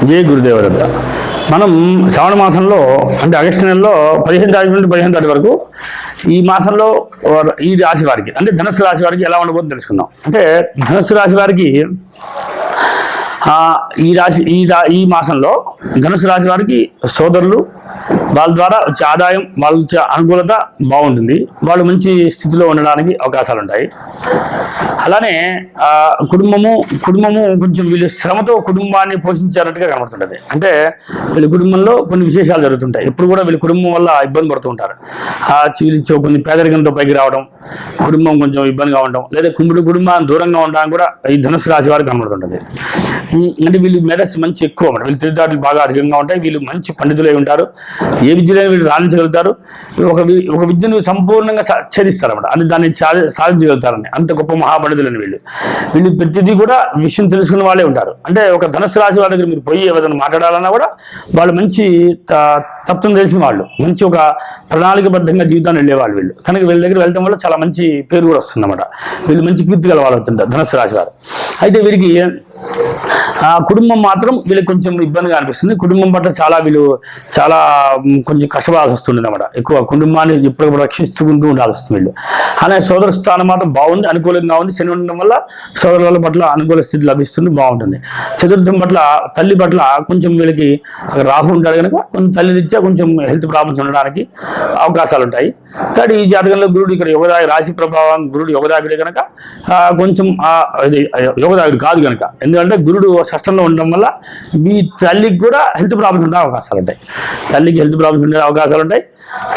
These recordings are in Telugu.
జై గురుదేవదత్త. మనం శ్రావణ మాసంలో అంటే ఆగస్టు నెలలో 15 తారీఖు నుండి 15 తారీఖు వరకు ఈ మాసంలో ఈ రాశి వారికి అంటే ధనుస్సు రాశి వారికి ఎలా ఉండబోతుందో తెలుసుకుందాం. అంటే ధనుస్సు రాశి వారికి ఈ మాసంలో ధనుసు రాశి వారికి సోదరులు వాళ్ళ ద్వారా వచ్చే ఆదాయం వాళ్ళ వచ్చే అనుకూలత బాగుంటుంది. వాళ్ళు మంచి స్థితిలో ఉండడానికి అవకాశాలు ఉంటాయి. అలానే కుటుంబము కొంచెం వీళ్ళు శ్రమతో కుటుంబాన్ని పోషించారట్టుగా కనబడుతుంటుంది. అంటే వీళ్ళ కుటుంబంలో కొన్ని విశేషాలు జరుగుతుంటాయి. ఎప్పుడు కూడా వీళ్ళ కుటుంబం వల్ల ఇబ్బంది పడుతూ ఉంటారు. వీళ్ళు కొన్ని పేదరికంతో పైకి రావడం, కుటుంబం కొంచెం ఇబ్బందిగా ఉండడం, లేదా కుటుంబాన్ని దూరంగా ఉండడానికి కూడా ఈ ధనుసు రాశి వారికి కనబడుతుంటుంది. అంటే వీళ్ళు మేధస్సు మంచి ఎక్కువ అన్నమాట. వీళ్ళు తెలివితేటలు బాగా అధికంగా ఉంటాయి. వీళ్ళు మంచి పండితులై ఉంటారు. ఏ విద్యలో వీళ్ళు రాణించగలుగుతారు. ఒక విద్యను సంపూర్ణంగా ఛేదిస్తారు అన్నమాట. అది దాన్ని సాధించగలుగుతారని అంత గొప్ప మహాపండితులని వీళ్ళు ప్రతిదీ కూడా విషయం తెలుసుకున్న వాళ్ళే ఉంటారు. అంటే ఒక ధనుసు రాశి వాళ్ళ దగ్గర మీరు పోయి ఏదైనా మాట్లాడాలన్నా కూడా వాళ్ళు మంచి తత్వం తెలిసిన వాళ్ళు, మంచి ఒక ప్రణాళికబద్ధంగా జీవితాన్ని వెళ్ళేవాళ్ళు వీళ్ళు. కనుక వీళ్ళ దగ్గర వెళ్ళడం వల్ల చాలా మంచి పేరు కూడా వస్తుందన్నమాట. వీళ్ళు మంచి కీర్తి గల వాళ్ళు అవుతుంటారు ధనుసు రాశి వారు. అయితే వీరికి కుటుంబం మాత్రం వీళ్ళకి కొంచెం ఇబ్బందిగా అనిపిస్తుంది. కుటుంబం పట్ల వీళ్ళు చాలా కొంచెం కష్టపడాల్సి వస్తుంది అన్నమాట. ఎక్కువ కుటుంబాన్ని ఎప్పటికప్పుడు రక్షించుకుంటూ ఉండాల్సి వస్తుంది వీళ్ళు. అలాగే సోదర స్థానం మాత్రం బాగుంది, అనుకూలంగా ఉంది. శని ఉండడం వల్ల సోదరుల పట్ల అనుకూల స్థితి లభిస్తుంది, బాగుంటుంది. చతుర్థం పట్ల తల్లి పట్ల కొంచెం వీళ్ళకి రాహు ఉంటాడు కనుక కొంచెం తల్లి రీత్యా కొంచెం హెల్త్ ప్రాబ్లమ్స్ ఉండడానికి అవకాశాలు ఉంటాయి. కానీ ఈ జాతకంలో గురుడు ఇక్కడ యోగదాయ రాశి ప్రభావం గురుడు యోగదాయుడే కనుక కొంచెం యోగదాయుడు కాదు కనుక, ఎందుకంటే గురుడు షష్టంలో ఉండడం వల్ల మీ తల్లికి కూడా హెల్త్ ప్రాబ్లమ్స్ ఉండే అవకాశాలు ఉంటాయి. తల్లికి హెల్త్ ప్రాబ్లమ్స్ ఉండే అవకాశాలు ఉంటాయి.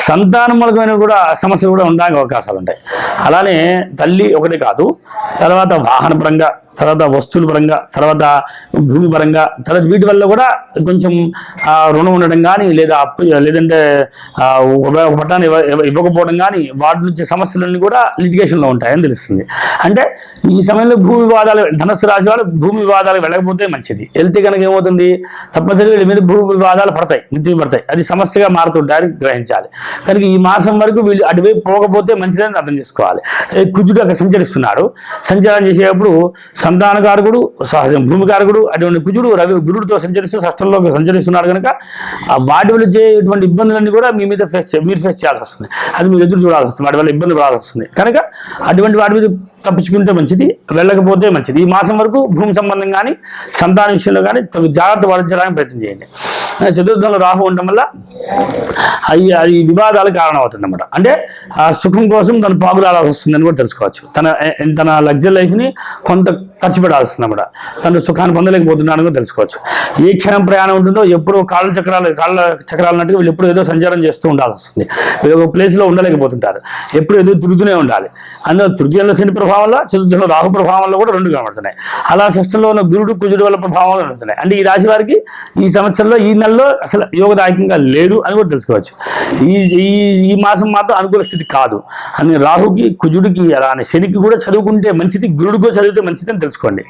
సంతాన మూలకమైన కూడా సమస్యలు కూడా ఉండడానికి అవకాశాలు ఉంటాయి. అలానే తల్లి ఒకటే కాదు, తర్వాత వాహన పరంగా, తర్వాత వస్తువుల పరంగా, తర్వాత భూమి పరంగా, తర్వాత వీటి వల్ల కూడా కొంచెం రుణం ఉండడం కానీ, లేదా లేదంటే పట్టాన్ని ఇవ్వకపోవడం కానీ, వాటి నుంచి సమస్యలన్నీ కూడా లిటిగేషన్లో ఉంటాయని తెలుస్తుంది. అంటే ఈ సమయంలో భూ వివాదాలు ధనుస్సు రాశి వాళ్ళు భూమి వివాదాలు వెళ్ళకపోతే మంచిది. వెళ్తే కనుక ఏమవుతుంది, తప్పనిసరిగా వీళ్ళ మీద భూ వివాదాలు పడతాయి, నిత్యం పడతాయి. అది సమస్యగా మారుతుంటాయని గ్రహించాలి. కనుక ఈ మాసం వరకు వీళ్ళు అటువైపు పోకపోతే మంచిదని అర్థం చేసుకోవాలి. కుజుడు అక్కడ సంచరిస్తున్నాడు. సంచారం చేసేటప్పుడు సంతానకారకుడు, సహజం భూమికారకుడు అటువంటి కుజుడు గురుడితో సంచరిస్తూ షష్టంలో సంచరిస్తున్నాడు కనుక వాటి వల్ల చేటువంటి ఇబ్బందులన్నీ కూడా మీరు ఫేస్ చేయాల్సి వస్తుంది. అది మీరు ఎదురు చూడాల్సి వస్తుంది. వాటి వల్ల ఇబ్బంది పడాల్సి వస్తుంది. కనుక అటువంటి వాటి మీద తప్పించుకుంటే మంచిది, వెళ్ళకపోతే మంచిది. ఈ మాసం వరకు భూమి సంబంధం కానీ, సంతాన విషయంలో కానీ జాగ్రత్త వహించడానికి ప్రయత్నం చేయండి. చతుర్థంలో రాహు ఉండడం వల్ల అది వివాదాలకు కారణం అవుతుంది అన్నమాట. అంటే సుఖం కోసం తను పాగులాడాల్సి వస్తుందని కూడా తెలుసుకోవచ్చు. తన లగ్జరీ లైఫ్ని కొంత ఖర్చు పెట్టాల్సి వస్తుంది అన్నమాట. తను సుఖాన్ని పొందలేకపోతున్నాడని కూడా తెలుసుకోవచ్చు. ఏ క్షణం ప్రయాణం ఉంటుందో ఎప్పుడో కాళ్ళ చక్రాలు అన్నట్టుగా వీళ్ళు ఎప్పుడు ఏదో సంచారం చేస్తూ ఉండాల్సి వస్తుంది. వీళ్ళు ఒక ప్లేస్లో ఉండలేకపోతుంటారు. ఎప్పుడు ఏదో తిరుగుతూనే ఉండాలి. అందులో తృతీయంలో శని ప్రభావం వల్ల, చతుర్థంలో రాహు ప్రభావం వల్ల కూడా రెండు కనబడుతున్నాయి. అలా షష్టంలో ఉన్న గురుడు కుజుడు వల్ల ప్రభావం నడుస్తున్నాయి. అంటే ఈ రాశి వారికి ఈ సంవత్సరంలో ఈ నెలలో అసలు యోగదాయకంగా లేదు అని కూడా తెలుసుకోవచ్చు. ఈ మాసం మాత్రం అనుకూల స్థితి కాదు అని రాహుకి, కుజుడికి, అలానే శనికి కూడా చదువుకుంటే మంచిది, గురుడికి కూడా చదివితే మంచిది అని తెలుసుకోండి.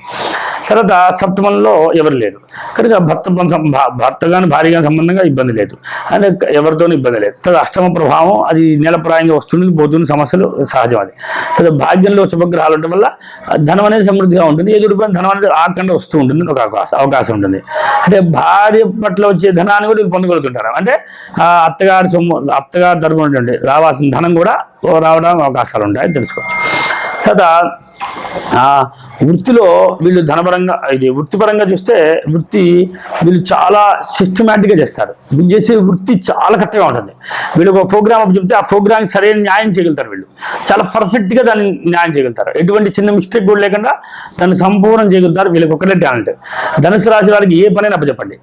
తర్వాత సప్తమంలో ఎవరు లేరు కనుక భర్త కానీ భార్య కానీ సంబంధంగా ఇబ్బంది లేదు, అంటే ఎవరితోనూ ఇబ్బంది లేదు. తర్వాత అష్టమ ప్రభావం అది నెలప్రాయంగా వస్తుంది, పోతున్న సమస్యలు సహజం. అది తర్వాత భాగ్యంలో శుభగ్రహాలు ఉండడం వల్ల ధనం అనేది సమృద్ధిగా ఉంటుంది. ఎదురుపైన ధనం అనేది ఆకుండా వస్తూ ఉంటుంది, ఒక అవకాశం ఉంటుంది. అంటే భార్య పట్ల వచ్చే ధనాన్ని కూడా వీళ్ళు పొందగలుగుతుంటారు. అంటే అత్తగారి తరపున ఉంటుంది రావాల్సిన ధనం కూడా రావడానికి అవకాశాలు ఉంటాయని తెలుసుకోవచ్చు. తర్వాత వృత్తిలో వీళ్ళు ధనపరంగా వృత్తిపరంగా చూస్తే వీళ్ళు చాలా సిస్టమేటిక్గా చేస్తారు. వీళ్ళు చేసే వృత్తి చాలా కరెక్ట్గా ఉంటుంది. వీళ్ళు ఒక ప్రోగ్రామ్ చెప్తే ఆ ప్రోగ్రామ్కి సరైన న్యాయం చేయగలుగుతారు. వీళ్ళు చాలా పర్ఫెక్ట్గా దాన్ని న్యాయం చేయగలుగుతారు. ఎటువంటి చిన్న మిస్టేక్ కూడా లేకుండా దాన్ని సంపూర్ణం చేయగలుగుతారు. వీళ్ళకి ఒకటే టాలెంట్. ధనుసు రాశి వారికి ఏ పనైనా అప్పచెప్పండి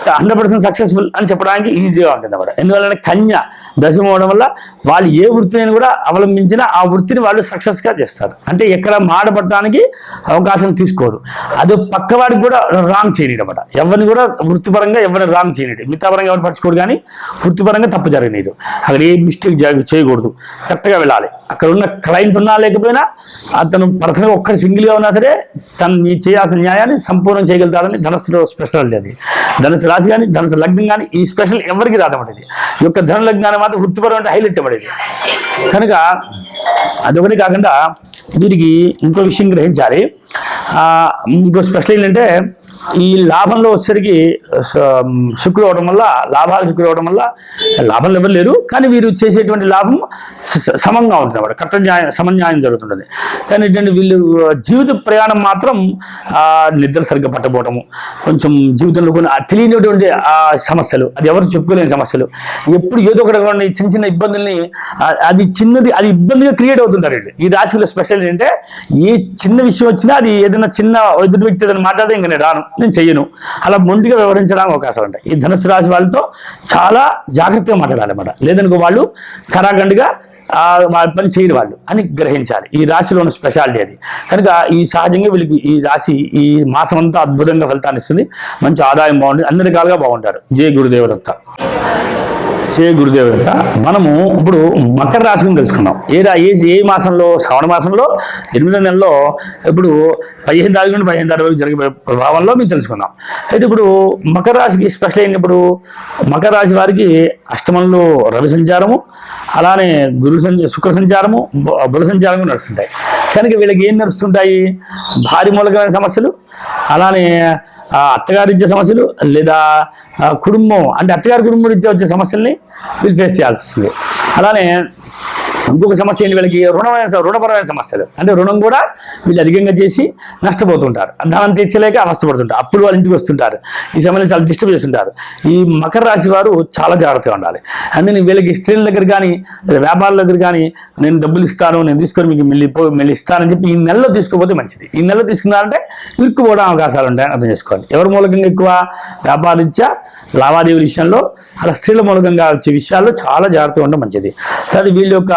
100% సక్సెస్ఫుల్ అని చెప్పడానికి ఈజీగా ఉంటుంది అన్నమాట. ఎందువల్ల కన్య దశమం అవడం వల్ల వాళ్ళు ఏ వృత్తిని కూడా అవలంబించినా ఆ వృత్తిని వాళ్ళు సక్సెస్గా చేస్తారు. అంటే ఎక్కడ మాట పట్టడానికి అవకాశం తీసుకోరు. అది పక్కవాడికి కూడా రాంగ్ చేయనీడు అన్నమాట. ఎవరిని కూడా వృత్తిపరంగా ఎవరిని రాంగ్ చేయనీడు, మిగతాపరంగా ఎవరు పరచుకోరు, కానీ వృత్తిపరంగా తప్పు జరగనీదు. అక్కడ ఏ మిస్టేక్ చేయకూడదు, కరెక్ట్గా వెళ్ళాలి. అక్కడ ఉన్న క్లయింట్ ఉన్నా లేకపోయినా అతను పర్సనల్గా ఒక్కరి సింగిల్గా ఉన్నా సరే తను చేయాల్సిన న్యాయాన్ని సంపూర్ణం చేయగలుగుతారని ధనుసులో స్పెషాలిటీ. అది ధనుసు రాశి కానీ ధనుసు లగ్నం కానీ ఈ స్పెషల్ ఎవరికి రాదన్నమాట. ఈ యొక్క ధన లగ్నాన్ని మాత్రం వృత్తిపరమైన హైలైట్ ఇవ్వబడేది. కనుక అదొకటి కాకుండా వీరికి ఇంకో విషయం గ్రహించాలి. ఇంకో స్పెషల్ ఏంటంటే ఈ లాభంలో వచ్చేసరికి శుక్రుడు అవడం వల్ల శుక్రుడు అవడం వల్ల లాభంలో ఎవరు లేరు, కానీ వీరు చేసేటువంటి లాభం సమంగా ఉంటుంది అన్నమాట, సమన్యాయం జరుగుతుంటుంది. కానీ ఏంటంటే వీళ్ళు జీవిత ప్రయాణం మాత్రం నిద్ర సరిగ్గా పట్టబోవటము, కొంచెం జీవితంలో కొన్ని తెలియనటువంటి సమస్యలు, అది ఎవరు చెప్పుకోలేని సమస్యలు, ఎప్పుడు ఏదో ఒకటి చిన్న చిన్న ఇబ్బందుల్ని అది ఇబ్బందిగా క్రియేట్ అవుతుంటారండి. ఈ రాశిలో స్పెషల్ ఏంటంటే ఏ చిన్న విషయం వచ్చినా అది ఏదైనా చిన్న ఎదుటి వ్యక్తి ఏదైనా మాట్లాడితే ఇంకా నేను రాను, నేను చెయ్యను, అలా మొండిగా వ్యవహరించడానికి అవకాశాలు ఉంటాయి. ఈ ధనుసు రాశి వాళ్ళతో చాలా జాగ్రత్తగా మాట్లాడాలన్నమాట, లేదనుకో వాళ్ళు కరాఖండిగా వాళ్ళ పని చేయని వాళ్ళు అని గ్రహించాలి. ఈ రాశిలో ఉన్న స్పెషాలిటీ అది. కనుక ఈ సహజంగా వీళ్ళకి ఈ రాశి ఈ మాసం అంతా అద్భుతంగా ఫలితాన్ని ఇస్తుంది, మంచి ఆదాయం బాగుంటుంది, అన్ని రకాలుగా బాగుంటారు. జయ గురుదేవదత్త. మనము ఇప్పుడు మకర రాశిని తెలుసుకున్నాం. ఏ మాసంలో? శ్రావణ మాసంలో 8వ నెలలో ఇప్పుడు 15 తారీఖు నుండి 15 తారీఖు వరకు జరిగే ప్రభావంలో మేము తెలుసుకున్నాం. అయితే ఇప్పుడు మకర రాశికి స్పెషల్ అయిన ఇప్పుడు మకర రాశి వారికి అష్టమంలో రవి సంచారము, అలానే శుక్ర సంచారము, బుధ సంచారము నడుస్తుంటాయి. కనుక వీళ్ళకి ఏం నడుస్తుంటాయి? భారీ మూలకమైన సమస్యలు, అలానే అత్తగారించే సమస్యలు, లేదా కుటుంబం అంటే అత్తగారి కుటుంబం నుంచి వచ్చే సమస్యల్ని వీళ్ళు ఫేస్ చేయాల్సి వస్తుంది. అలానే ఇంకొక సమస్య ఏంటి? వీళ్ళకి రుణపరమైన సమస్యలు, అంటే రుణం కూడా వీళ్ళు అధికంగా చేసి నష్టపోతుంటారు, ధనం తీర్చలేక అవస్థపడుతుంటారు, అప్పుడు వాళ్ళ ఇంటికి వస్తుంటారు, ఈ సమయంలో చాలా డిస్టర్బ్ చేస్తుంటారు. ఈ మకర రాశి వారు చాలా జాగ్రత్తగా ఉండాలి. అందుకని వీళ్ళకి స్త్రీల దగ్గర కానీ వ్యాపారాల దగ్గర కానీ నేను డబ్బులు ఇస్తాను, నేను తీసుకొని మీకు మళ్ళీ ఇస్తానని చెప్పి ఈ నెలలో తీసుకోకపోతే మంచిది. ఈ నెలలో తీసుకున్నారంటే ఇరుక్కుపోవడం అవకాశాలు ఉంటాయని అర్థం చేసుకోవాలి. ఎవరి మూలకంగా ఎక్కువ? వ్యాపారరీత్యా లావాదేవీల విషయంలో, అలా స్త్రీల మూలకంగా వచ్చే విషయాల్లో చాలా జాగ్రత్తగా ఉండడం మంచిది. సరే, వీళ్ళ యొక్క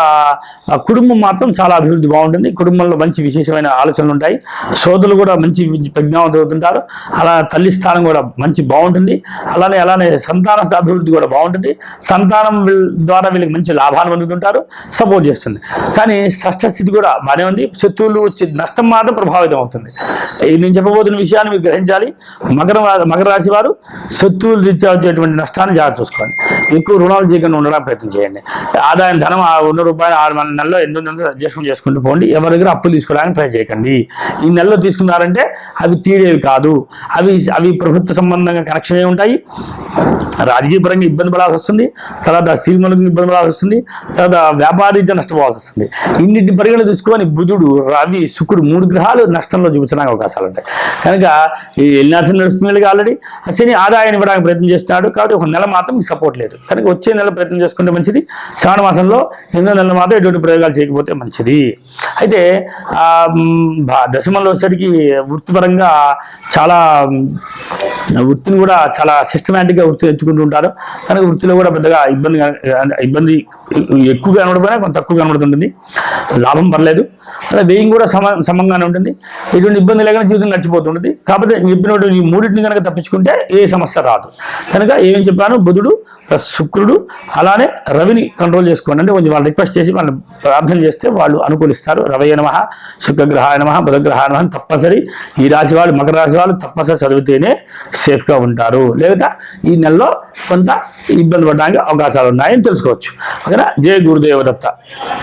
కుటుంబం మాత్రం చాలా అభివృద్ధి బాగుంటుంది. కుటుంబంలో మంచి విశేషమైన ఆలోచనలు ఉంటాయి, సోదరులు కూడా మంచి ప్రజ్ఞావంతులు అవుతుంటారు, అలా తల్లి స్థానం కూడా మంచి బాగుంటుంది, అలానే సంతాన అభివృద్ధి కూడా బాగుంటుంది. సంతానం ద్వారా వీళ్ళకి మంచి లాభాలు పొందుతుంటారు, సపోర్ట్ చేస్తుంది. కానీ షష్ఠ స్థితి కూడా బాగానే ఉంది, శత్రువులు వచ్చే నష్టం మాత్రం ప్రభావితం అవుతుంది. నేను చెప్పబోతున్న విషయాన్ని మీరు గ్రహించాలి. మకర రాశి వారు శత్రువులు రీత్యా వచ్చేటువంటి నష్టాన్ని జాగ్రత్త చూసుకోండి. ఎక్కువ రుణాలు చేయకుండా ఉండడానికి ప్రయత్నం చేయండి. ఆదాయం ధనం ఉన్న రూపాయలు 6 నెలలో 800 అడ్జస్ట్మెంట్ చేసుకుంటూ పోండి. ఎవరి దగ్గర అప్పులు తీసుకోవడానికి ట్రై చేయకండి. ఈ నెలలో తీసుకున్నారంటే అవి తీరేవి కాదు, అవి ప్రభుత్వ సంబంధంగా కనెక్షన్ అయి ఉంటాయి. రాజకీయ పరంగా ఇబ్బంది పడాల్సి వస్తుంది, తర్వాత శ్రీమూలంగా ఇబ్బంది పడాల్సి వస్తుంది, తర్వాత వ్యాపారీత్యా నష్టపోవాల్సి వస్తుంది. ఇన్నింటిని పరిగణన తీసుకొని బుధుడు, రవి, శుక్రుడు 3 గ్రహాలు నష్టంలో చూపించడానికి అవకాశాలు ఉంటాయి. కనుక ఈ ఎల్నాశనం నడుస్తుంది. ఆల్రెడీ శని ఆదాయాన్ని ఇవ్వడానికి ప్రయత్నం చేస్తున్నాడు, కాబట్టి ఒక నెల మాత్రం సపోర్ట్ లేదు. కనుక వచ్చే నెల ప్రయత్నం చేసుకుంటే మంచిది. శ్రావణ మాసంలో 8వ నెల మాత్రం ఎటువంటి ప్రయోగాలు చేయకపోతే మంచిది. అయితే దశమంలో వచ్చేసరికి వృత్తిపరంగా చాలా వృత్తిని కూడా చాలా సిస్టమేటిక్గా వృత్తి ఎత్తుకుంటూ ఉంటారు. కనుక వృత్తిలో కూడా పెద్దగా ఇబ్బంది ఎక్కువగా కనబడిపోయినా కొంత తక్కువ కనబడుతుంటుంది. లాభం పర్లేదు, అలా వ్యయం కూడా సమంగానే ఉంటుంది. ఎటువంటి ఇబ్బంది లేకుండా జీవితం నడిచిపోతుంటుంది. కాకపోతే చెప్పినట్టు ఈ మూడింటిని కనుక తప్పించుకుంటే ఏ సమస్య రాదు. కనుక ఏమేం చెప్పాను? బుధుడు, శుక్రుడు, అలానే రవిని కంట్రోల్ చేసుకోండి. అంటే కొంచెం వాళ్ళు రిక్వెస్ట్ చేసి వాళ్ళు ప్రార్థన చేస్తే వాళ్ళు అనుకూలిస్తారు. రవయ నమః, శుక్రగ్రహాయ నమః, బుధగ్రహాయ నమః తప్పనిసరి ఈ రాశి వాళ్ళు, మకర రాశి వాళ్ళు తప్పనిసరి చదివితేనే సేఫ్గా ఉంటారు. లేదా ఈ నెలలో కొంత ఇబ్బంది పడడానికి అవకాశాలు ఉన్నాయని తెలుసుకోవచ్చు. ఓకేనా? జయ గురుదేవదత్త.